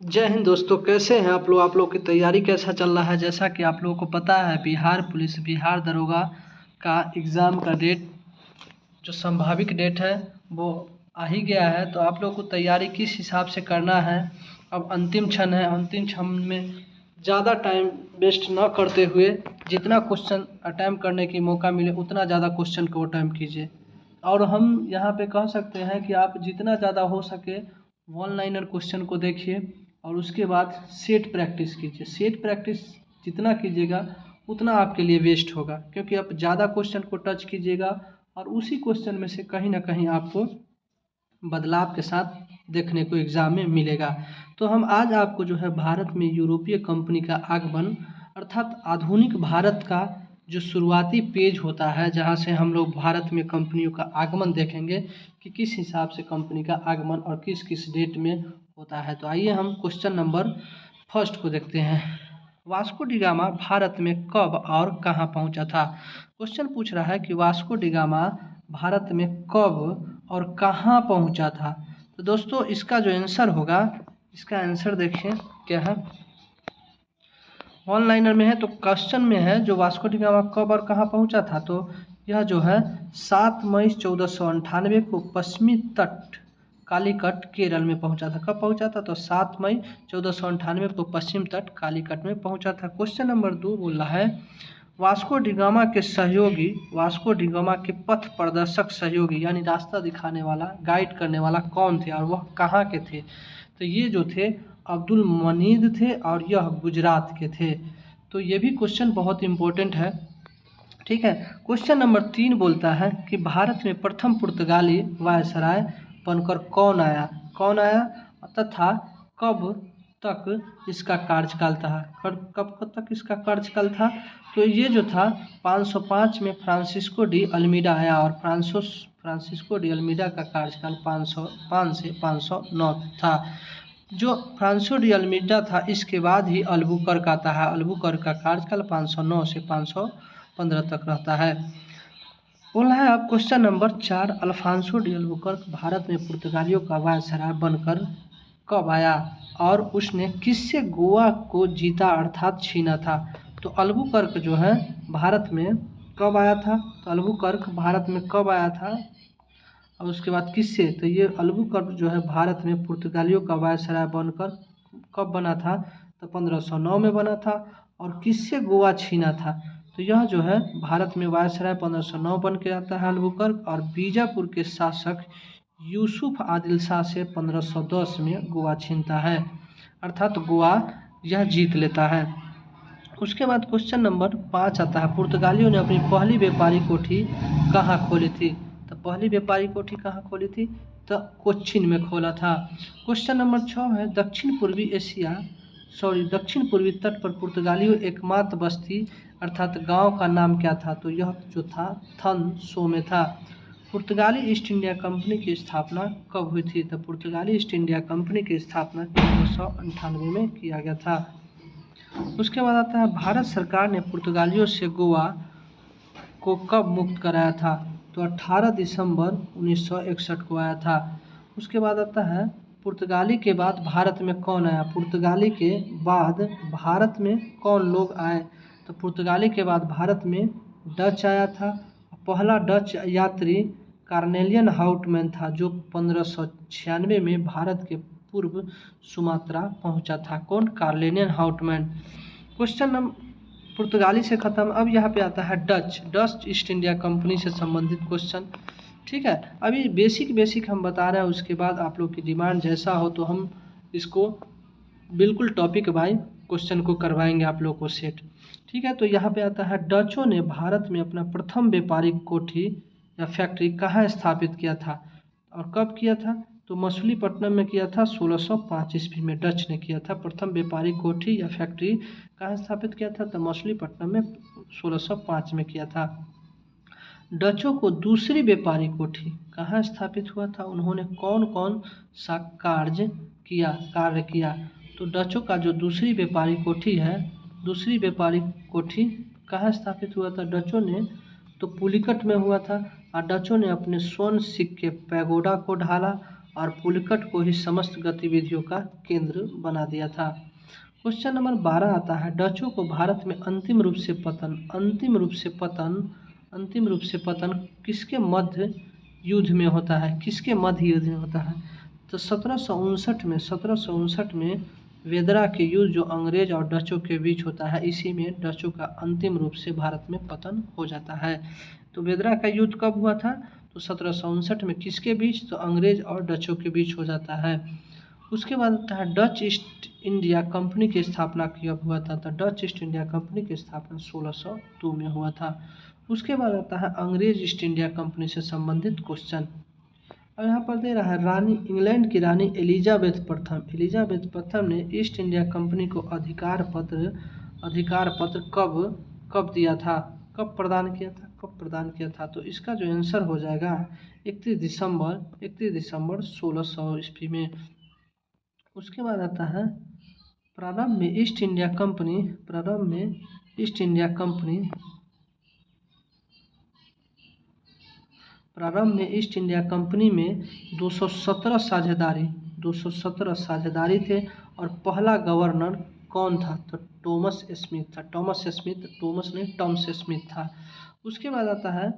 जय हिंद दोस्तों, कैसे हैं आप लोग की तैयारी कैसा चल रहा है। जैसा कि आप लोगों को पता है, बिहार पुलिस बिहार दरोगा का एग्ज़ाम का डेट जो संभावित डेट है वो आ ही गया है। तो आप लोग को तैयारी किस हिसाब से करना है। अब अंतिम क्षण है, अंतिम क्षण में ज़्यादा टाइम वेस्ट न करते हुए जितना क्वेश्चन अटैम्प्ट करने की मौका मिले उतना ज़्यादा क्वेश्चन को अटैम्प्ट कीजिए। और हम यहाँ पे कह सकते हैं कि आप जितना ज़्यादा हो सके वन लाइनर क्वेश्चन को देखिए और उसके बाद सेट प्रैक्टिस कीजिए। सेट प्रैक्टिस जितना कीजिएगा उतना आपके लिए वेस्ट होगा, क्योंकि आप ज़्यादा क्वेश्चन को टच कीजिएगा और उसी क्वेश्चन में से कहीं ना कहीं आपको बदलाव के साथ देखने को एग्ज़ाम में मिलेगा। तो हम आज आपको जो है भारत में यूरोपीय कंपनी का आगमन अर्थात आधुनिक भारत का जो शुरुआती पेज होता है, जहां से हम लोग भारत में कंपनियों का आगमन देखेंगे कि किस हिसाब से कंपनी का आगमन और किस किस डेट में होता है। तो आइए हम क्वेश्चन नंबर फर्स्ट को देखते हैं। वास्को डिगामा भारत में कब और कहां पहुंचा था। क्वेश्चन पूछ रहा है कि वास्को डिगामा भारत में कब और कहां पहुंचा था। तो दोस्तों इसका जो आंसर होगा, इसका आंसर देखिए क्या है। वन लाइनर में है तो क्वेश्चन में है जो वास्को डिगामा कब और कहां पहुंचा था, तो यह जो है 7 मई 1498 को पश्चिमी तट कालीकट केरल में पहुंचा था। कब पहुंचा था, तो 7 मई 1498 को पश्चिम तट कालीकट में पहुंचा था। क्वेश्चन नंबर 2 बोल रहा है वास्को डिगामा के सहयोगी, वास्को डिगामा के पथ प्रदर्शक सहयोगी यानी रास्ता दिखाने वाला, गाइड करने वाला कौन थे और वह कहाँ के थे। तो ये जो थे अब्दुल मनीद थे और यह गुजरात के थे। तो ये भी क्वेश्चन बहुत इंपॉर्टेंट है। ठीक है, क्वेश्चन नंबर 3 बोलता है कि भारत में प्रथम पुर्तगाली वायसराय बनकर कौन आया तथा कब तक इसका कार्यकाल था। कब तक इसका कार्यकाल था, तो ये जो था 505 में फ्रांसिस्को डी अल्मीडा आया और फ्रांसिस्को डी अल्मीडा का कार्यकाल 505 से 509 था। जो फ्रांसिस्को डी अल्मीडा था इसके बाद ही अल्बुकर्क आता है। अल्बुकर्क का कार्यकाल 509 से 515 तक रहता है। बोला है अब question number 4 Alfonso de Albuquerque Bharat में पुर्तगालियों का वायसराय बनकर कब आया और उसने किससे गोवा को जीता अर्थात छीना था। तो अल्बुकर्क जो है भारत में कब आया था, तो अल्बुकर्क भारत में कब आया था और उसके बाद किससे, तो ये अल्बुकर्क जो है भारत में पुर्तगालियों का वायसराय बनकर कब बना था, तो 1509 में बना था और किससे गोवा छीना था। तो यह जो है भारत में वायसराय 1509 बन के आता है अल्बुकर्क और बीजापुर के शासक यूसुफ आदिल शाह से 1510 में गोवा छीनता है, अर्थात गोवा यह जीत लेता है। उसके बाद क्वेश्चन नंबर 5 आता है पुर्तगालियों ने अपनी पहली व्यापारी कोठी कहाँ खोली थी। तो पहली व्यापारी कोठी कहाँ खोली थी, तो कोच्चिन में खोला था। क्वेश्चन नंबर 6 है दक्षिण पूर्वी तट पर पुर्तगालियों एकमात्र बस्ती अर्थात गांव का नाम क्या था, तो यह जो था थन सो में था। पुर्तगाली ईस्ट इंडिया कंपनी की स्थापना कब हुई थी, तो पुर्तगाली ईस्ट इंडिया कंपनी की स्थापना 1698 में किया गया था। उसके बाद आता है भारत सरकार ने पुर्तगालियों से गोवा को कब मुक्त कराया था, तो 18 दिसंबर 1961 को आया था। उसके बाद आता है पुर्तगाली के बाद भारत में कौन आया, पुर्तगाली के बाद भारत में कौन लोग आए, तो पुर्तगाली के बाद भारत में डच आया था। पहला डच यात्री कार्नेलियन हाउटमैन था जो 1596 में भारत के पूर्व सुमात्रा पहुंचा था। कौन, कार्नेलियन हाउटमैन। क्वेश्चन नंबर पुर्तगाली से खत्म। अब यहाँ पे आता है डच ईस्ट इंडिया कंपनी से संबंधित क्वेश्चन। ठीक है, अभी बेसिक हम बता रहे हैं, उसके बाद आप लोग की डिमांड जैसा हो तो हम इसको बिल्कुल टॉपिक बाय क्वेश्चन को करवाएंगे आप लोग को सेट। ठीक है, तो यहाँ पे आता है डचों ने भारत में अपना प्रथम व्यापारिक कोठी या फैक्ट्री कहाँ स्थापित किया था और कब किया था, तो मछलीपट्टनम में किया था 1605 ईस्वी में डच ने किया था। प्रथम व्यापारिक कोठी या फैक्ट्री कहाँ स्थापित किया था, तो मछलीपट्टनम में 1605 में किया था। डचों को दूसरी व्यापारिक कोठी कहाँ स्थापित हुआ था, उन्होंने कौन कौन सा कार्य किया, तो डचों का जो दूसरी व्यापारिक कोठी है, दूसरी व्यापारिक कोठी कहाँ स्थापित हुआ था डचों ने, तो पुलिकट में हुआ था। और डचों ने अपने स्वर्ण सिक्के पैगोडा को ढाला और पुलिकट को ही समस्त गतिविधियों का केंद्र बना दिया था। क्वेश्चन नंबर 12 आता है, डचों को भारत में अंतिम रूप से पतन किसके मध्य युद्ध में होता है, किसके मध्य युद्ध में होता है? तो 1759 में वेदरा के युद्ध जो अंग्रेज और डचों के बीच होता है, इसी में डचों का अंतिम रूप से भारत में पतन हो जाता है। तो वेदरा का युद्ध कब हुआ था? तो 1759 में किसके बीच? तो अंग्रेज और डचों के बीच हो जाता है। उसके बाद आता है डच ईस्ट इंडिया कंपनी की स्थापना कब हुआ था? तो डच ईस्ट इंडिया कंपनी की स्थापना 1602 में हुआ था। उसके बाद आता है अंग्रेज ईस्ट इंडिया कंपनी से संबंधित क्वेश्चन। अब यहाँ पर दे रहा है रानी, इंग्लैंड की रानी एलिजाबेथ प्रथम ने ईस्ट इंडिया कंपनी को अधिकार पत्र कब दिया था, कब प्रदान किया था? तो इसका जो आंसर हो जाएगा 31 दिसंबर 1600 ईस्वी में। उसके बाद आता है प्रारंभ में ईस्ट इंडिया कंपनी में 217 साझेदारी थे और पहला गवर्नर कौन था? तो टॉमस स्मिथ था। उसके बाद आता है,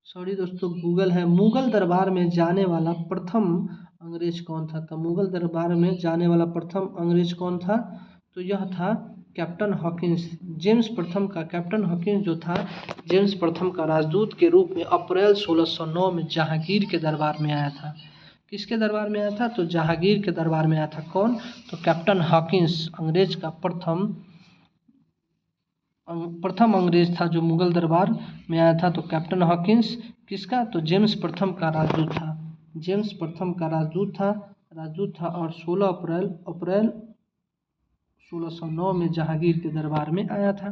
सॉरी दोस्तों गूगल है, मुगल दरबार में जाने वाला प्रथम अंग्रेज कौन था? तो मुगल दरबार में जाने वाला प्रथम अंग्रेज कौन था? तो यह था कैप्टन हॉकिंस। कैप्टन हॉकिंस जो था जेम्स प्रथम का राजदूत के रूप में अप्रैल 1609 में जहांगीर के दरबार में आया था। किसके दरबार में आया था? तो जहांगीर के दरबार में आया था। कौन? तो कैप्टन हॉकिंस अंग्रेज का प्रथम अंग्रेज था जो मुगल दरबार में आया था। तो कैप्टन हॉकिंस किसका? तो जेम्स प्रथम का राजदूत था और 16 अप्रैल 1609 में जहांगीर के दरबार में आया था।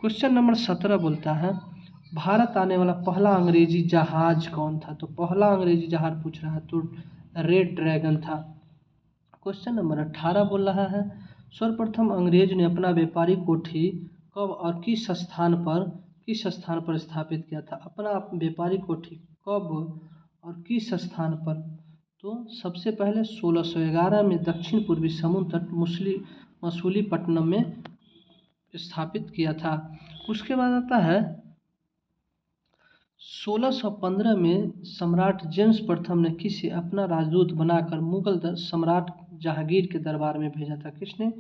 क्वेश्चन नंबर 17 बोलता है भारत आने वाला पहला अंग्रेजी जहाज कौन था? तो पहला अंग्रेजी जहाज पूछ रहा है तो रेड ड्रैगन था। क्वेश्चन नंबर 18 बोल रहा है सर्वप्रथम अंग्रेज ने अपना व्यापारी कोठी कब और किस स्थान पर स्थापित किया था? अपना व्यापारी कोठी कब और किस स्थान पर? तो सबसे पहले 1611 में दक्षिण पूर्वी समुद्र तट मसूलीपट्टनम में स्थापित किया था। उसके बाद आता है 1615 में सम्राट जेम्स प्रथम ने किसे अपना राजदूत बनाकर मुगल सम्राट जहांगीर के दरबार में भेजा था? किसने?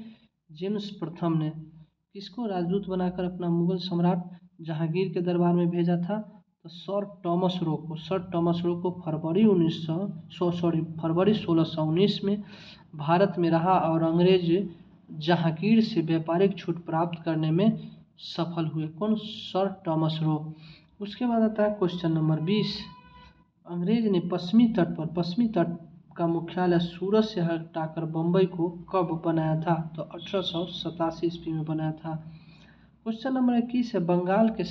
जेम्स प्रथम ने किसको राजदूत बनाकर अपना मुगल सम्राट जहांगीर के दरबार में भेजा था? तो सर टॉमस रो को फरवरी 1619 में भारत में रहा और अंग्रेज जहांगीर से व्यापारिक छूट प्राप्त करने में सफल हुए। कौन? Sir Thomas Roe. उसके बाद आता है क्वेश्चन नंबर 20 अंग्रेज ने पश्चिमी तट का मुख्यालय सूरत से हटाकर बम्बई को कब बनाया था? तो 1887 ईस्वी में बनाया था। क्वेश्चन नंबर 21 है बंगाल के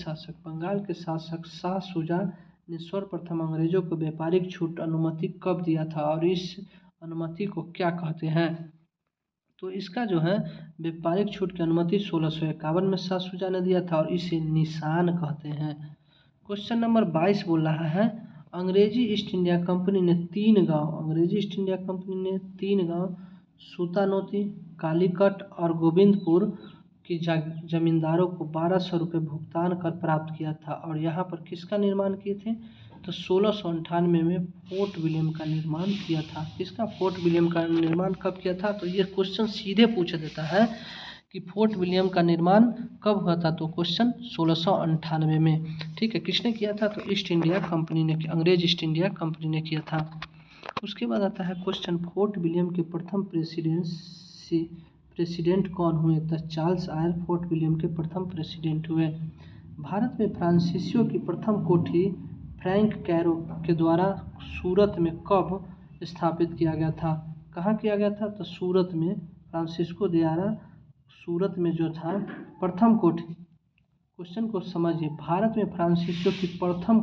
शासक शाह शुजा ने सर्वप्रथम अंग्रेजों को व्यापारिक छूट अनुमति कब दिया था और इस अनुमति को क्या कहते हैं? तो इसका जो है व्यापारिक छूट की अनुमति 1651 में शाह शुजा ने दिया था और इसे निशान कहते हैं। क्वेश्चन नंबर 22 बोल रहा है अंग्रेजी ईस्ट इंडिया कंपनी ने तीन गांव सूतानोती, कालीकट और गोविंदपुर की जमींदारों को 1200 रुपये भुगतान कर प्राप्त किया था और यहाँ पर किसका निर्माण किए थे? तो 1698 में फोर्ट विलियम का निर्माण किया था। किसका? फोर्ट विलियम का निर्माण कब किया था? तो ये क्वेश्चन सीधे पूछ देता है कि फोर्ट विलियम का निर्माण कब हुआ था? तो क्वेश्चन 1698 में। ठीक है, किसने किया था? तो ईस्ट इंडिया कंपनी ने, अंग्रेज ईस्ट इंडिया कंपनी ने किया था। उसके बाद आता है क्वेश्चन फोर्ट विलियम के प्रथम प्रेसिडेंट कौन हुए? तो चार्ल्स आयर फोर्ट विलियम के प्रथम प्रेसिडेंट हुए। भारत में फ्रांसीसियों की प्रथम कोठी फ्रैंक कैरो के द्वारा सूरत में कब स्थापित किया गया था? कहाँ किया गया था? तो सूरत में, फ्रांसिस्को द्वारा सूरत में जो था प्रथम कोठी। क्वेश्चन को समझिए, भारत में फ्रांसीसियों की प्रथम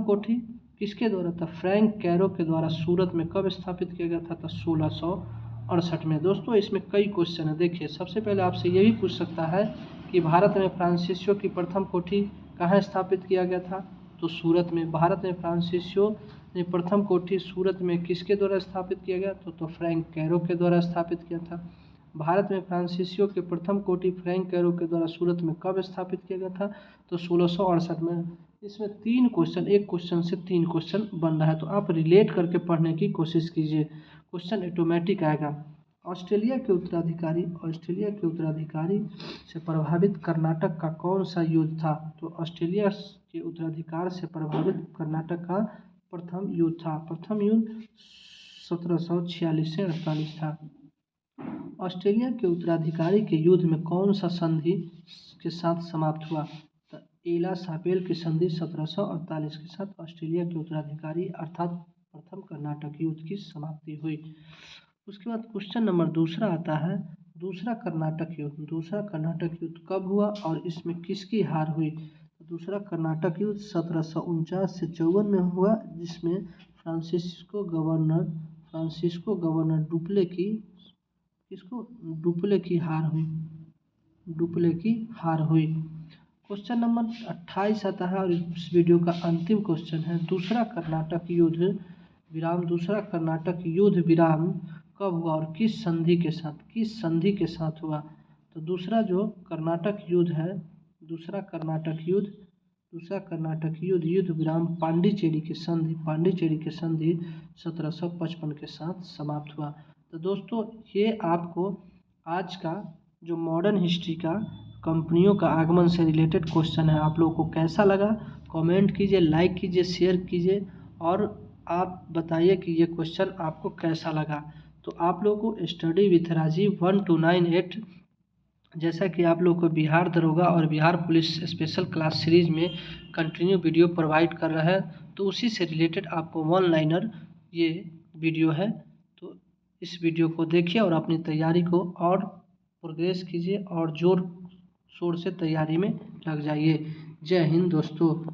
कोठी किसके द्वारा था? फ्रैंक कैरो के द्वारा सूरत में कब स्थापित किया गया था? तो 1668 में। दोस्तों इसमें कई क्वेश्चन है। देखिए सबसे पहले आपसे ये भी पूछ सकता है कि भारत में फ्रांसीसियों की प्रथम कोठी कहाँ स्थापित किया गया था? तो सूरत में। भारत में फ्रांसीसियो ने प्रथम कोठी सूरत में किसके द्वारा स्थापित किया गया? तो फ्रैंक कैरो के द्वारा स्थापित किया था। भारत में फ्रांसीसियो के प्रथम कोठी फ्रैंक कैरो के द्वारा सूरत में कब स्थापित किया गया था? तो 1668 में। इसमें 3 क्वेश्चन, एक क्वेश्चन से 3 क्वेश्चन बन रहा है, तो आप रिलेट करके पढ़ने की कोशिश कीजिए। क्वेश्चन ऑटोमेटिक आएगा। ऑस्ट्रेलिया के उत्तराधिकारी से प्रभावित कर्नाटक का कौन सा युद्ध था? तो ऑस्ट्रेलिया के उत्तराधिकार से प्रभावित कर्नाटक का प्रथम युद्ध था। प्रथम युद्ध 1746 से 48 था। ऑस्ट्रेलिया के उत्तराधिकारी के युद्ध में कौन सा संधि के साथ समाप्त हुआ? तो एला सापेल की संधि 1748 के साथ ऑस्ट्रेलिया के उत्तराधिकारी अर्थात प्रथम कर्नाटक युद्ध की समाप्ति हुई। उसके बाद क्वेश्चन नंबर दूसरा आता है, दूसरा कर्नाटक युद्ध। दूसरा कर्नाटक युद्ध कब हुआ और इसमें किसकी हार हुई? तो दूसरा कर्नाटक युद्ध 1749 से 54 में हुआ, जिसमें फ्रांसिस्को गवर्नर डुप्ले की हार हुई। क्वेश्चन नंबर 28 आता है और इस वीडियो का अंतिम क्वेश्चन है, दूसरा कर्नाटक युद्ध विराम कब हुआ और किस संधि के साथ हुआ? तो दूसरा जो कर्नाटक युद्ध है, दूसरा कर्नाटक युद्ध युद्ध विराम पांडिचेरी की संधि 1755 के साथ समाप्त हुआ। तो दोस्तों, ये आपको आज का जो मॉडर्न हिस्ट्री का कंपनियों का आगमन से रिलेटेड क्वेश्चन है, आप लोगों को कैसा लगा? कमेंट कीजिए, लाइक कीजिए, शेयर कीजिए और आप बताइए कि ये क्वेश्चन आपको कैसा लगा। तो आप लोगों को स्टडी विथ राजीव 1298 जैसा कि आप लोग को बिहार दरोगा और Bihar police special class series में कंटिन्यू वीडियो प्रोवाइड कर रहा है, तो उसी से रिलेटेड आपको वन लाइनर ये वीडियो है। तो इस वीडियो को देखिए और अपनी तैयारी को और प्रोग्रेस कीजिए और जोर शोर से तैयारी में लग जाइए। जय हिंद दोस्तों।